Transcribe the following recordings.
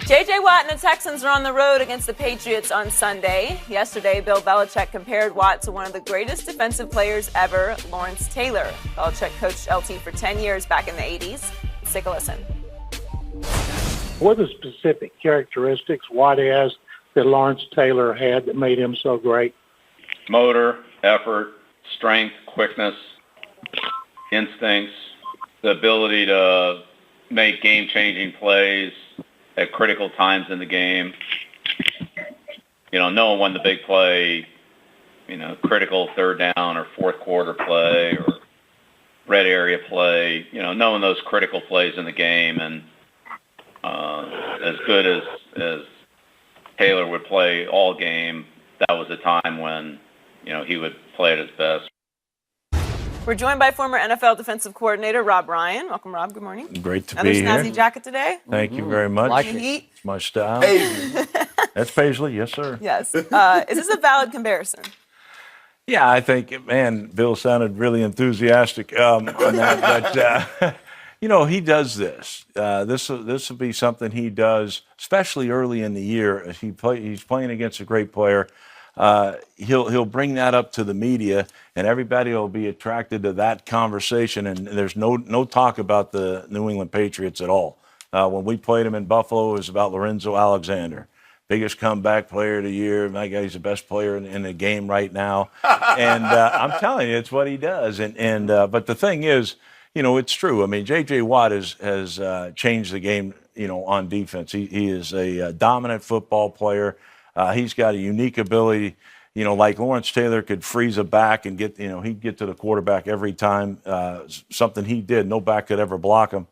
J.J. Watt and the Texans are on the road against the Patriots on Sunday. Yesterday, Bill Belichick compared Watt to one of the greatest defensive players ever, Lawrence Taylor. Belichick coached LT for 10 years back in the 80s. Let's take a listen. What are the specific characteristics Watt has that Lawrence Taylor had that made him so great? Motor, effort, strength, quickness, instincts, the ability to make game-changing plays at critical times in the game. Knowing when the big play, critical third down or fourth quarter play or red area play, knowing those critical plays in the game. And as good as Taylor would play all game, that was a time when, he would play at his best. We're joined by former NFL defensive coordinator Rob Ryan. Welcome, Rob. Good morning. Great to be here. Another snazzy jacket today. Thank you very much. Like it. It's my style. That's Paisley, yes, sir. Yes. Is this a valid comparison? Yeah, I think, man, Bill sounded really enthusiastic on that. But, he does this. This will be something he does, especially early in the year. He's playing against a great player. He'll bring that up to the media, and everybody will be attracted to that conversation. And there's no talk about the New England Patriots at all. When we played him in Buffalo, it was about Lorenzo Alexander, biggest comeback player of the year. My guy's the best player in the game right now. And I'm telling you, it's what he does. But the thing is, it's true. I mean, J.J. Watt has changed the game, on defense. He is a dominant football player. He's got a unique ability, like Lawrence Taylor could freeze a back and get, he'd get to the quarterback every time, something he did. No back could ever block him.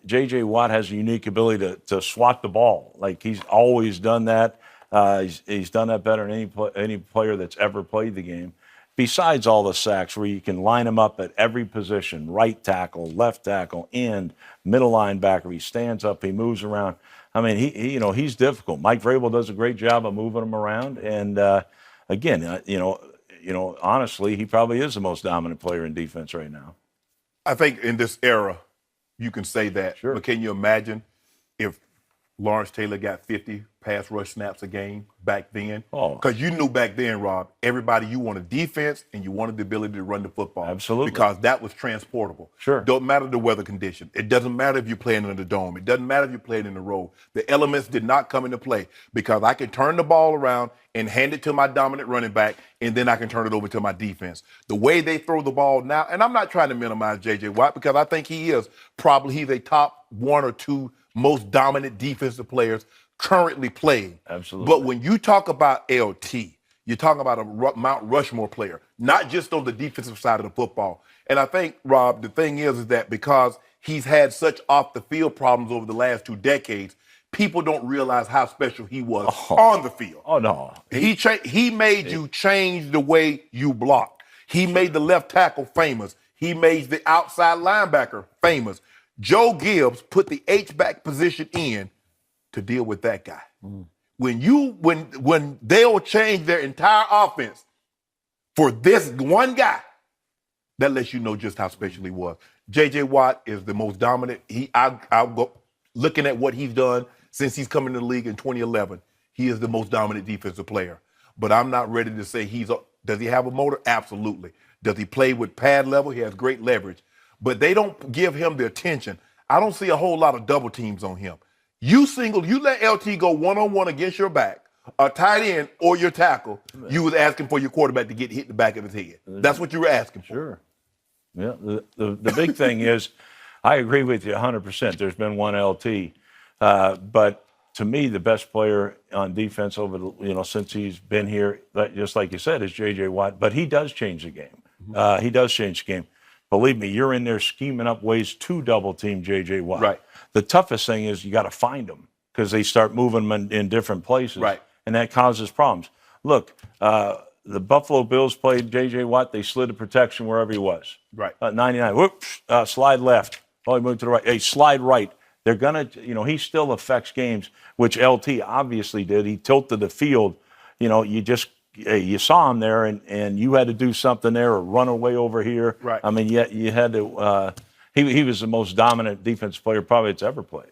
J.J. Watt has a unique ability to swat the ball. Like he's always done that. He's done that better than any player that's ever played the game. Besides all the sacks where you can line him up at every position, right tackle, left tackle, end, middle linebacker. He stands up, he moves around. I mean, he's difficult. Mike Vrabel does a great job of moving him around. And again, honestly, he probably is the most dominant player in defense right now. I think in this era, you can say that. Sure. But can you imagine if Lawrence Taylor got 50 pass rush snaps a game back then? Because you knew back then, Rob, everybody, you wanted defense and you wanted the ability to run the football. Absolutely. Because that was transportable. Sure. Don't matter the weather condition. It doesn't matter if you're playing in the dome. It doesn't matter if you're playing in the road. The elements did not come into play because I can turn the ball around and hand it to my dominant running back, and then I can turn it over to my defense. The way they throw the ball now, and I'm not trying to minimize J.J. Watt because I think he's a top one or two most dominant defensive players currently playing. Absolutely. But when you talk about LT, you're talking about a Mount Rushmore player, not just on the defensive side of the football. And I think, Rob, the thing is that because he's had such off-the-field problems over the last 2 decades, people don't realize how special he was on the field. Oh, no. He made you change the way you block. He made the left tackle famous. He made the outside linebacker famous. Joe Gibbs put the H-back position in to deal with that guy. When they'll change their entire offense for this one guy, that lets you know just how special he was. J.J. Watt is the most dominant. I'll go looking at what he's done since he's come into the league in 2011. He is the most dominant defensive player. But I'm not ready to say does he have a motor? Absolutely. Does he play with pad level? He has great leverage. But they don't give him the attention. I don't see a whole lot of double teams on him. You let LT go one-on-one against your back, a tight end or your tackle, you was asking for your quarterback to get hit in the back of his head. That's what you were asking for. Sure. Yeah, the big thing is, I agree with you 100%. There's been one LT. But to me, the best player on defense since he's been here, just like you said, is J.J. Watt. But he does change the game. He does change the game. Believe me, you're in there scheming up ways to double-team J.J. Watt. Right. The toughest thing is you got to find them because they start moving them in different places. Right. And that causes problems. Look, the Buffalo Bills played J.J. Watt. They slid the protection wherever he was. Right. 99. Whoops. Slide left. Oh, he moved to the right. Hey, slide right. They're going to, he still affects games, which LT obviously did. He tilted the field. You saw him there, and you had to do something there or run away over here. Right. I mean, you had to he was the most dominant defensive player probably that's ever played.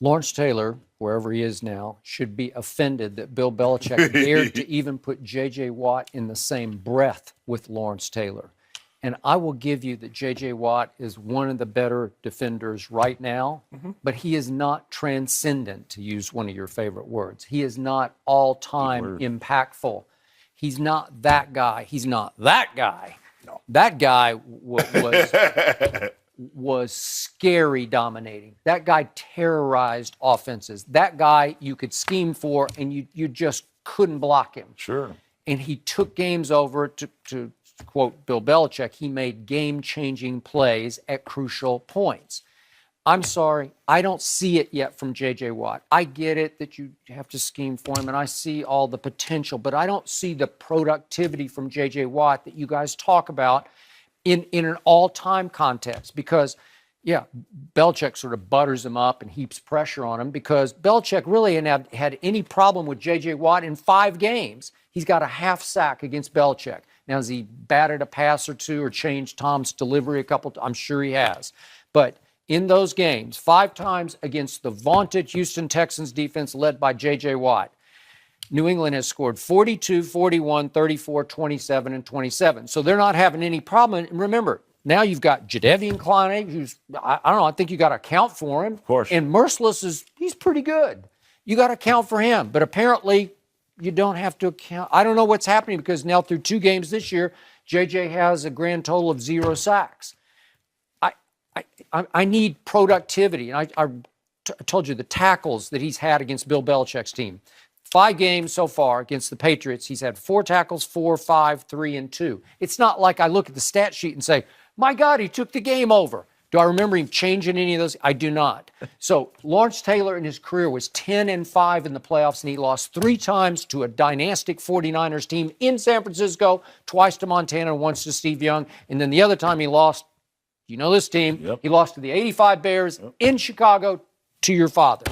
Lawrence Taylor, wherever he is now, should be offended that Bill Belichick dared to even put J.J. Watt in the same breath with Lawrence Taylor. And I will give you that J.J. Watt is one of the better defenders right now, but he is not transcendent, to use one of your favorite words. He is not all-time impactful. He's not that guy. He's not that guy. No. That guy was scary dominating. That guy terrorized offenses. That guy you could scheme for, and you just couldn't block him. Sure. And he took games over to quote Bill Belichick, he made game-changing plays at crucial points. I'm sorry, I don't see it yet from J.J. Watt. I get it that you have to scheme for him, and I see all the potential, but I don't see the productivity from J.J. Watt that you guys talk about in an all-time context because, yeah, Belichick sort of butters him up and heaps pressure on him because Belichick really hadn't had any problem with J.J. Watt in 5 games. He's got a half sack against Belichick. Now, has he batted a pass or two or changed Tom's delivery a couple times? I'm sure he has. But in those games, 5 times against the vaunted Houston Texans defense led by J.J. Watt, New England has scored 42, 41, 34, 27, and 27. So they're not having any problem. And remember, now you've got Jadeveon Clowney, who's, I don't know, I think you got to account for him. Of course. And Merciless he's pretty good. You got to account for him. But apparently, you don't have to account. I don't know what's happening because now through 2 games this year, JJ has a grand total of 0 sacks. I need productivity. And I told you the tackles that he's had against Bill Belichick's team. 5 games so far against the Patriots, he's had 4 tackles, 4, 5, 3, and 2. It's not like I look at the stat sheet and say, my God, he took the game over. Do I remember him changing any of those? I do not. So Lawrence Taylor in his career was 10-5 in the playoffs, and he lost 3 times to a dynastic 49ers team in San Francisco, twice to Montana, once to Steve Young. And then the other time he lost, you know this team, he lost to the 85 Bears in Chicago to your father.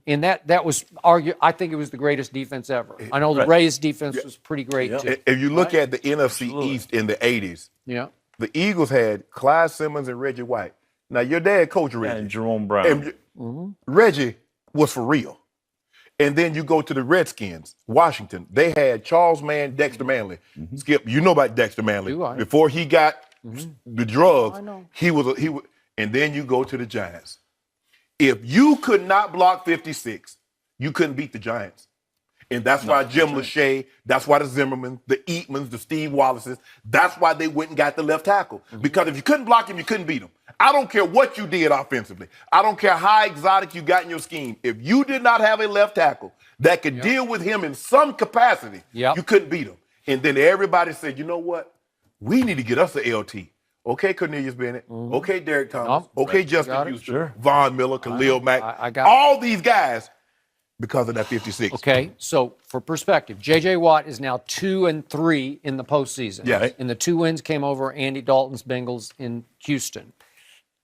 And that was, I think it was the greatest defense ever. I know the Rays defense was pretty great, too. If you look at the NFC East in the 80s, the Eagles had Clyde Simmons and Reggie White. Now, your dad coached Reggie. And Jerome Brown. And Reggie was for real. And then you go to the Redskins, Washington. They had Charles Mann, Dexter Manley. Skip, you know about Dexter Manley. Do I? Before he got the drugs, I know. he was. And then you go to the Giants. If you could not block 56, you couldn't beat the Giants. And that's why Jim Lachey, that's why the Zimmerman, the Eatmans, the Steve Wallaces, that's why they went and got the left tackle. Because if you couldn't block him, you couldn't beat him. I don't care what you did offensively. I don't care how exotic you got in your scheme. If you did not have a left tackle that could deal with him in some capacity, you couldn't beat him. And then everybody said, you know what? We need to get us a LT. Okay, Cornelius Bennett. Okay, Derek Thomas. Okay, Justin Houston. Von Miller, Khalil Mack. I got all these guys because of that 56. Okay, so for perspective, J.J. Watt is now 2-3 in the postseason. Yes. And the 2 wins came over Andy Dalton's Bengals in Houston.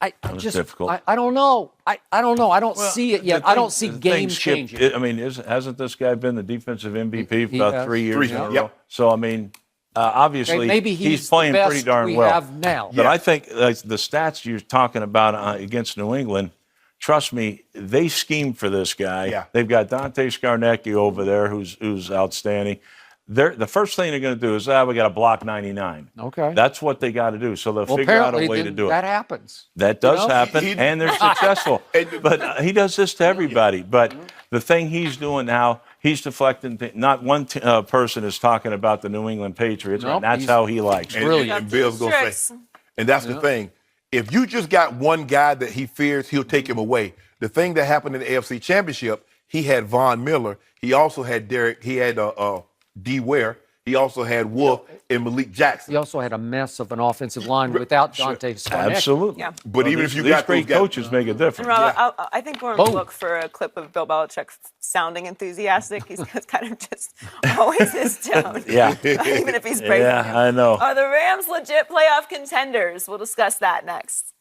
I don't know. I don't know. I don't see it yet. I don't see game changing. I mean, hasn't this guy been the defensive MVP for about 3 years in a row? Yep. So, I mean, obviously, maybe he's playing the best pretty darn we well. have now. But I think like, the stats you're talking about against New England, trust me, they schemed for this guy. Yeah. They've got Dante Scarnecchia over there, who's outstanding. The first thing they're going to do is, we got to block 99. Okay. That's what they got to do. So they'll figure out a way to do it. That happens. That does happen, and they're successful. But he does this to everybody. But the thing he's doing now, he's deflecting. Not one person is talking about the New England Patriots, and that's how he likes it. And Bill's going to say, and that's the thing. If you just got one guy that he fears, he'll take him away. The thing that happened in the AFC Championship, he had Von Miller. He also had Derek. He had D. Ware. He also had Wolf and Malik Jackson. He also had a mess of an offensive line without Dante Scarnecchia. Absolutely. Yeah. But even if you got great coaches, make a difference. And Rob, I think we're going to look for a clip of Bill Belichick sounding enthusiastic. He's kind of just always his tone. Even if he's praising him. I know. Are the Rams legit playoff contenders? We'll discuss that next.